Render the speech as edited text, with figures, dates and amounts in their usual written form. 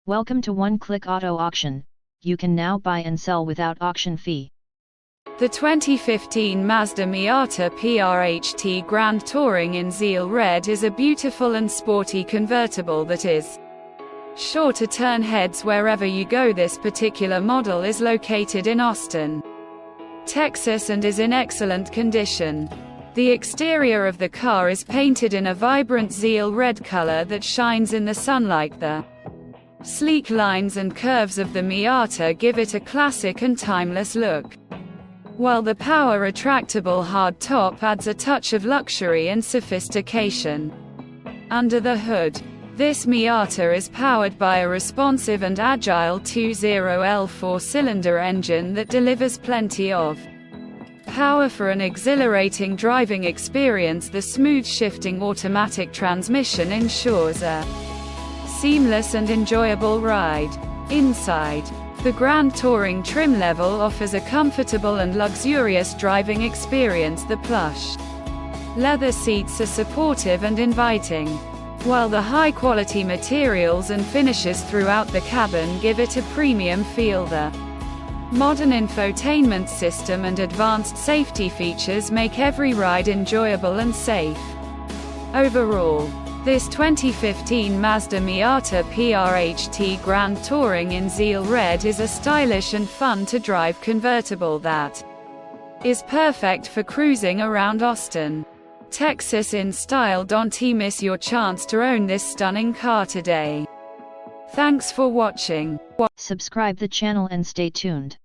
Welcome to One Click Auto Auction. You can now buy and sell without auction fee. The 2015 Mazda Miata PRHT Grand Touring in Zeal Red is a beautiful and sporty convertible that is sure to turn heads wherever you go. This particular model is located in Austin, Texas and is in excellent condition. The exterior of the car is painted in a vibrant Zeal Red color that shines in the sunlight. The sleek lines and curves of the Miata give it a classic and timeless look, while the power retractable hardtop adds a touch of luxury and sophistication. Under the hood, this Miata is powered by a responsive and agile 2.0L four-cylinder engine that delivers plenty of power for an exhilarating driving experience. The smooth shifting automatic transmission ensures a seamless and enjoyable ride. Inside, the Grand Touring trim level offers a comfortable and luxurious driving experience. The plush leather seats are supportive and inviting, while the high-quality materials and finishes throughout the cabin give it a premium feel. The modern infotainment system and advanced safety features make every ride enjoyable and safe. Overall, this 2015 Mazda Miata PRHT Grand Touring in Zeal Red is a stylish and fun-to-drive convertible that is perfect for cruising around Austin, Texas in style. Don't miss your chance to own this stunning car today. Thanks for watching. Subscribe the channel and stay tuned.